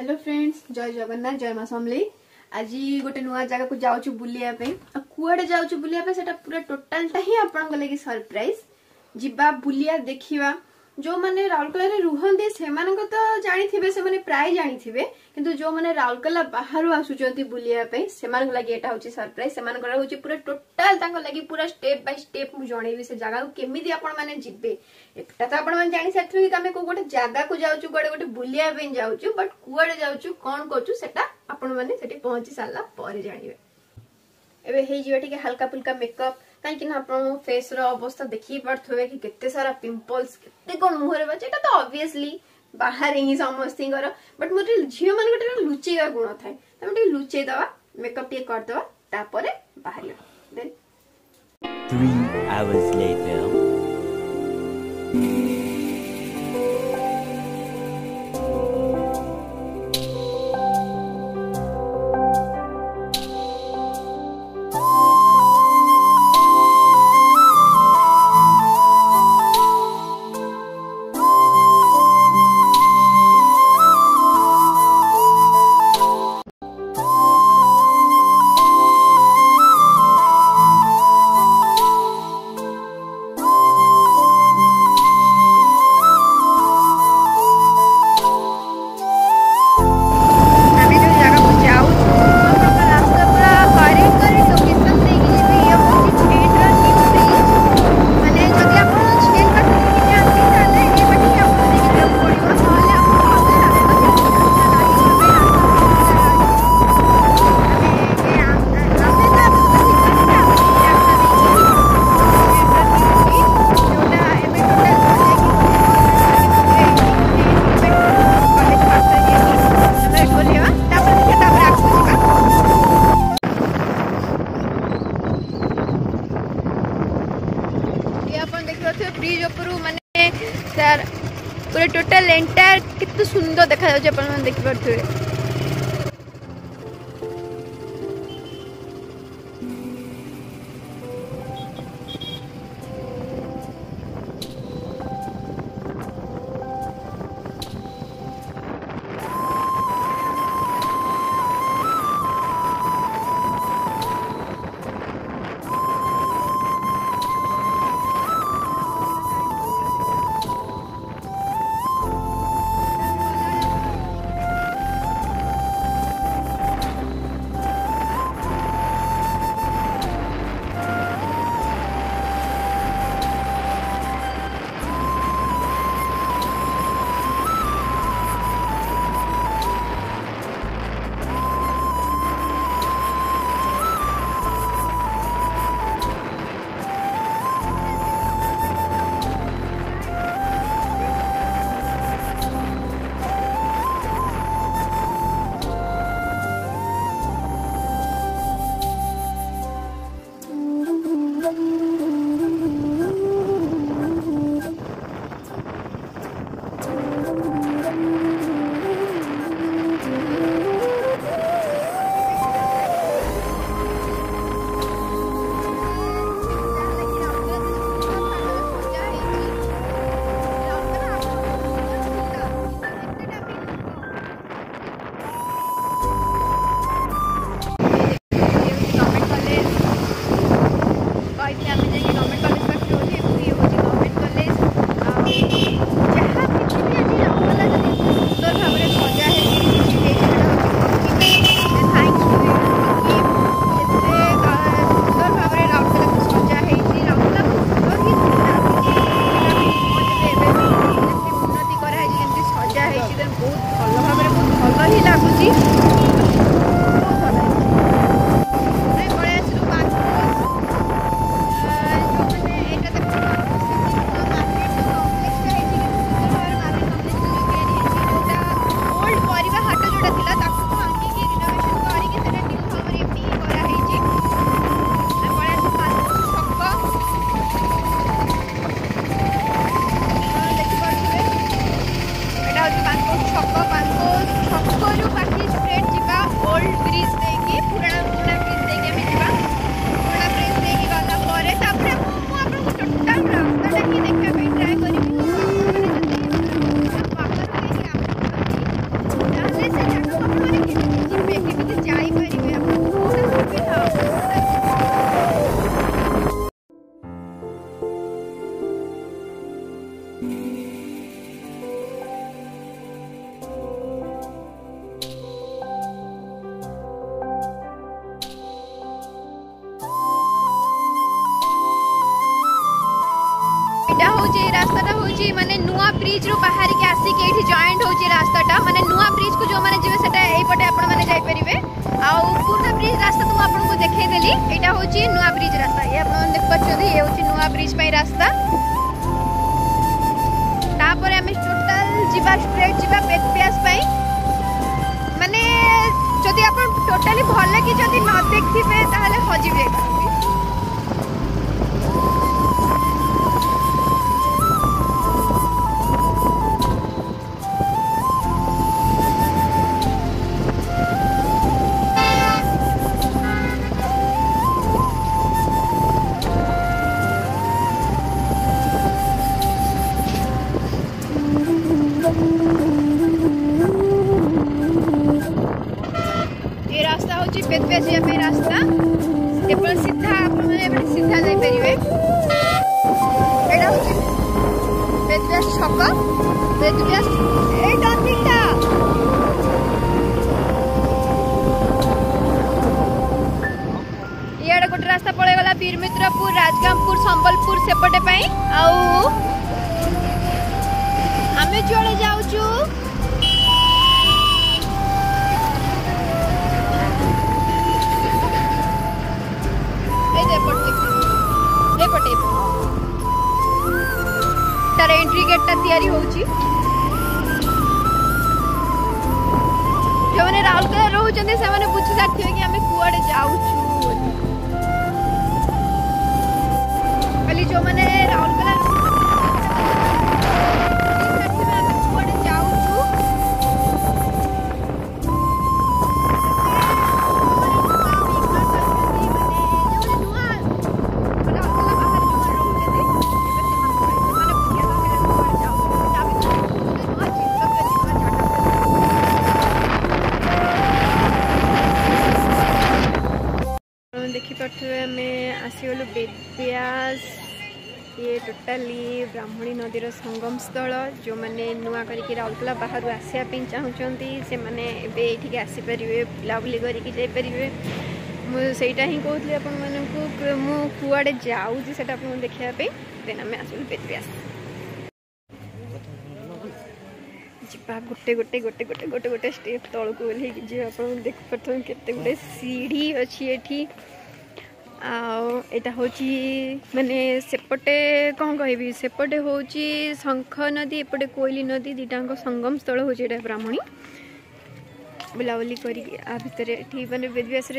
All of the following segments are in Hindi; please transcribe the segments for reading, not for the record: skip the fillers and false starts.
हेलो फ्रेंड्स, जय जगन्नाथ, जय माँ समलेई। आज गोटे नुआ जगह को जाऊँ बुलिया कुआडे जाऊँ बुलिया से पूरा टोटालटा ही आपन लगी सरप्राइज। जिबा बुलिया देखिबा जो माने राउरकेला रे रुहंदी से तो जानिथिबे, से माने प्राय जानिथिबे, किंतु जो माने राउरकेला बाहर आसुचंती बुलिया से लगी एटा होची सरप्राइज। से होची पूरा टोटाल तांको लगी पूरा स्टेप बाय स्टेप मु जणेबी से जगह को केमिति आपन माने जिबे। एकटा तो आपन माने जानि साथि कि हमें को गोटे जगह को जाउछु, गोटे बुलिया पे जाउछु, बट कुआडे जाउछु कोन करछु सेटा आपन माने सेठी पहुंची साला परे जानिबे। एबे हे जिवा ठीक हल्का फुल्का मेकअप कहीं आपन फेस रो अवस्था देखि पड़थवे कि केते सारा पिंपल्स केते कोन मुहरे बचे। एटा तो ऑब्वियसली बाहर ही समस्तिंगर, बट मोर झियो मन गोटे लुचेगा गुण थाए, तमे टे लुचेई दवा, मेकअप टे कर दवा, तापरे बाहरिया। Then 3 hours later. ब्रिज उपरू माने सर पूरा टोटल एंटायर कितने सुंदर देखा जाउछ, अपन देखि परथुवे। होची रास्ताटा होची माने नुआ ब्रिज रो बाहर के आसी के एठी जॉइंट होची रास्ताटा माने नुआ ब्रिज को जो माने जेबे सेटा एई पटे आपण माने जाई परिबे आ पुराना ब्रिज रास्ता तो आपन को देखाई देली एटा होची नुआ ब्रिज रास्ता ये आपण देख पछथि ये होची नुआ ब्रिज पई रास्ता तापर हम टोटल जिबा स्ट्रेट जिबा बेतप्यास पई माने जदि आपण टोटली भले कि जदि न देखिबे ताहले हजिबे बेतप्यास या पे रास्ता एपल सीधा आपण माने एबे सीधा जाई परिबे एडा होची बेतप्यास छक बेतप्यास ए टर्निंगटा इयाडे गोटे रास्ता पळे गला बीरमित्रपुर राजगामपुर संबलपुर सेपटे पई आउ हमें जोड़े जाउचू तार एंट्री गेट ता तैयारी होची जो माने राउरकेला रहउचंदे से माने पूछि साथी कि हमें कुआडे जाउचू खाली जो माने राउरकेला कुआडे जाउचू देखिपे में आसीगलु बेतप्यास ये टोटाली ब्राह्मणी नदीर संगम स्थल जो मैंने नुआ करके राउरकेला बाहर आसापी चाहूँगी से मैंने ये आसीपर बुलाबुली करके मुझा ही कहती आपण मानक मु कुआडे जाऊँगी से देखापी देन आम आसलु बेतप्यास जा गोटे गोटे गोटे गोटे गोटे गोटे स्टेप तौक ओल्ल जी आप देख पारे केते गुडे सीढ़ी अच्छी एठी आटा हूँ माने सेपटे कौन कहि सेपटे हूँ शंख नदी एपटे कोयली नदी दुटाक संगम स्थल हूँ ब्राह्मणी बुलाबुली कर माने बेतप्यास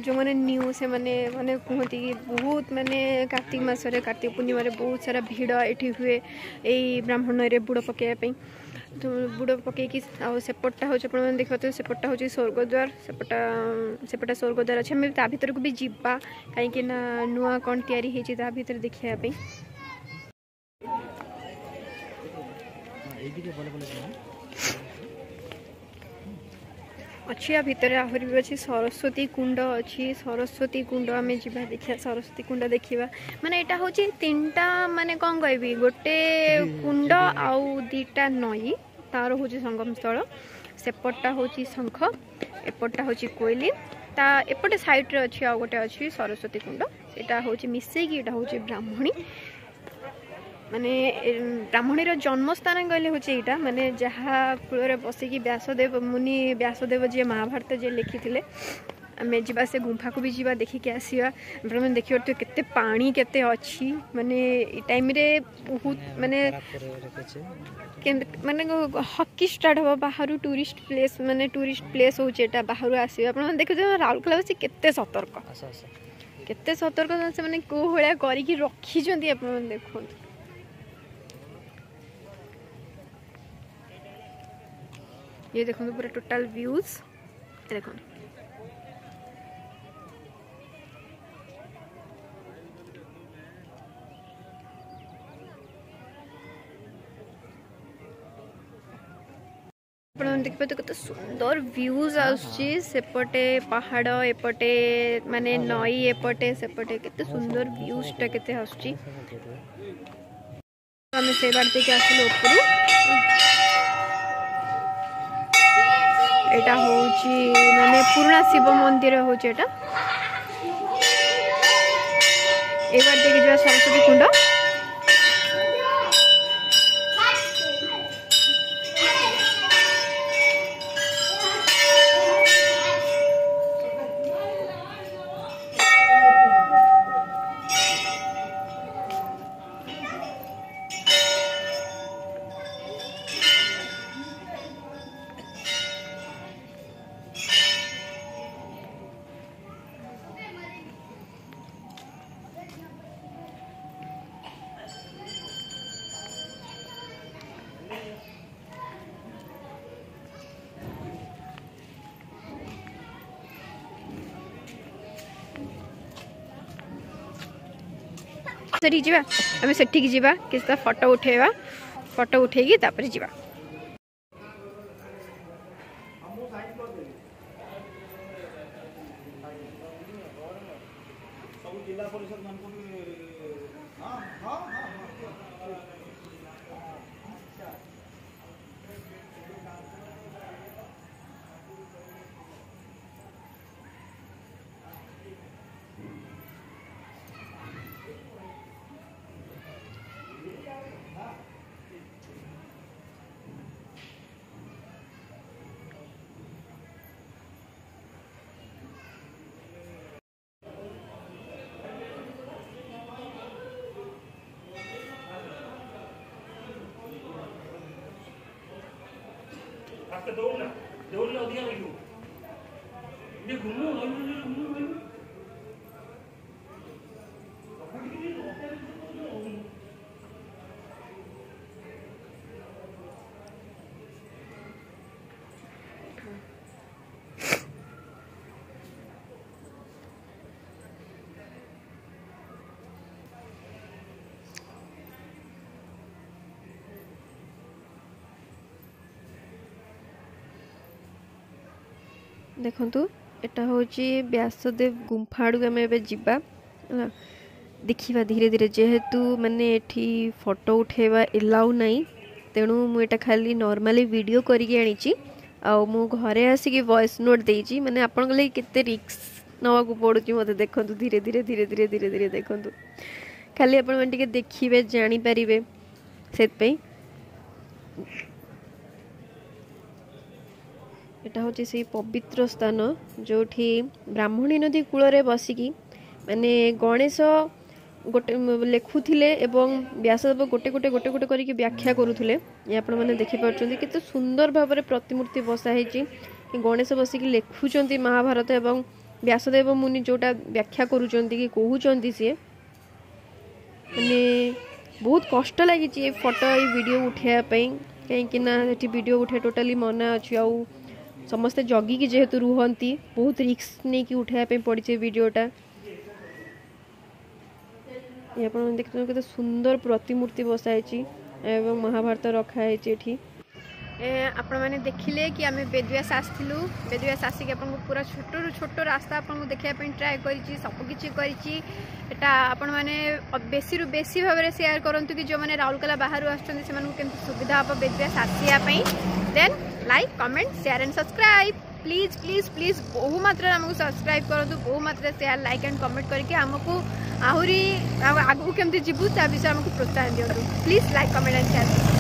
जो मैंने न्यू से माने माने कहती बहुत माने कार्तिक मासरे कार्तिक पूर्णिमा बहुत सारा भिड़ एठी हुए यही ब्राह्मण रे बुड़ पकड़ापी तो बुड़ पकईकि सेपटा हूँ आप देखते सेपटा हूँ स्वर्गद्वार सेपटा स्वर्गद्वार अच्छे आम ता भर को भी जीवा कहीं नुआ कौन तैयारी होती ता भर देखापी अच्छी या भितर आहरी भी अच्छी सरस्वती कुंड अच्छी सरस्वती कुंड आम जा देखा सरस्वती कुंड देखा माने यहाँ हूँ तीनटा माने कौन कह गोटे कुंड आउ दीटा नई तार हूँ संगम स्थल सेपटा हूँ शंख एपटा हूँ कोयली ता एपटे साइड रे अच्छी आ गोटे अच्छी सरस्वती कुंड सेटा हूँ मिसेकी यहाँ हूँ ब्राह्मणी माने ब्राह्मणीर जन्मस्थान कहले हूँ यहाँ माने जहाँ कूल बसिकी व्यासदेव मुनि व्यासदेव जी महाभारत जे लिखी आम जा से गुंफा को भी जा देखिकी आसवा देखिए तो केते पानी केते अच्छी माने टाइम रे बहुत माने माने हकी स्टार्ट हम बाहर टूरिस्ट प्लेस माने टूरिस्ट प्लेस हूँ यहाँ बाहर आसवे आप देखिए राउरकेला बस केते सतर्क से माने को भाया करके रखी आप देखो ये देखो पूरा टोटल व्यूज देखो देखिए तो कत सुंदर व्यूज आसपटे पहाड़ एपटे माने नई एपटे सेपटे केते सुंदर व्यूजटा केते आसुची आम से बार देखिए आसलु ऊपर एटा होची माने पुराना शिव मंदिर होची एटा एक बार देखि जा सरस्वती कुंड ସେଠି ଯିବା ଆମେ ସେଠିକି ଯିବା କିଛି ଫଟो उठेवा फोटो उठेगी तापर जीवा आपके दौड़ना अधिका लगे ये घूमो देखंतु एटा होची व्यासदेव गुंफा आड़ू आम ए जावा देखा धीरे धीरे जेहेतु माने एठी फोटो उठेवा एलाउ नहीं तेणु मुझे खाली नॉर्मली वीडियो करके आनी मु घरे आसिक वॉइस नोट देजी माने आपन लगे केते रिस्क नवा को पड़ुची मते देखंतु धीरे धीरे धीरे धीरे धीरे धीरे देखंतु खाली आपण मन टिके देखिबे जानि परिबे सेत पे एटा होची से पवित्र स्थान जोठी ब्राह्मणी नदी कूल बसिकी माने गणेश गोटे लेखुले एवं व्यासदेव गोटे गोटे गोटे गोटे करके व्याख्या करुले आपण मैंने देखिपुं केते सुंदर भाव में प्रतिमूर्ति बसाई गणेश बसिकी लेखुंट महाभारत एवं व्यासदेव मुनि जोटा व्याख्या करुँच कि कहते सी माने बहुत कष्ट लगी फोटो वीडियो उठायापाई कहीं वीडियो उठे टोटाली मना अच्छी आउ समस्ते जगिकी जेहेतु रुहंती बहुत रिस्क नहीं कि उठाया पड़ी वीडियोटा आप देखते केते सुंदर प्रतिमूर्ति बसाई एवं महाभारत रखाई आपण मैंने देखिले कि आम बेदव्यास आसलु बेदव्यास आसिक आपको पूरा छोट छोट रास्ता आपको देखापी ट्राए करी सबकि करा आपण मैंने बेसी रु बेसी भाव में सेयार करूँ कि जो मैंने राउरकेला बाहर आसुँच सुविधा हम बेदव्यास आसापी then like comment share and subscribe please please please बहु मात्रा आमको सब्सक्राइब करूँ बहु मात्रा शेयर लाइक एंड कमेंट करके आमको आहरी आगू केमती जीवु ता विषय आमको प्रोत्साहन दिंतु please like comment and share.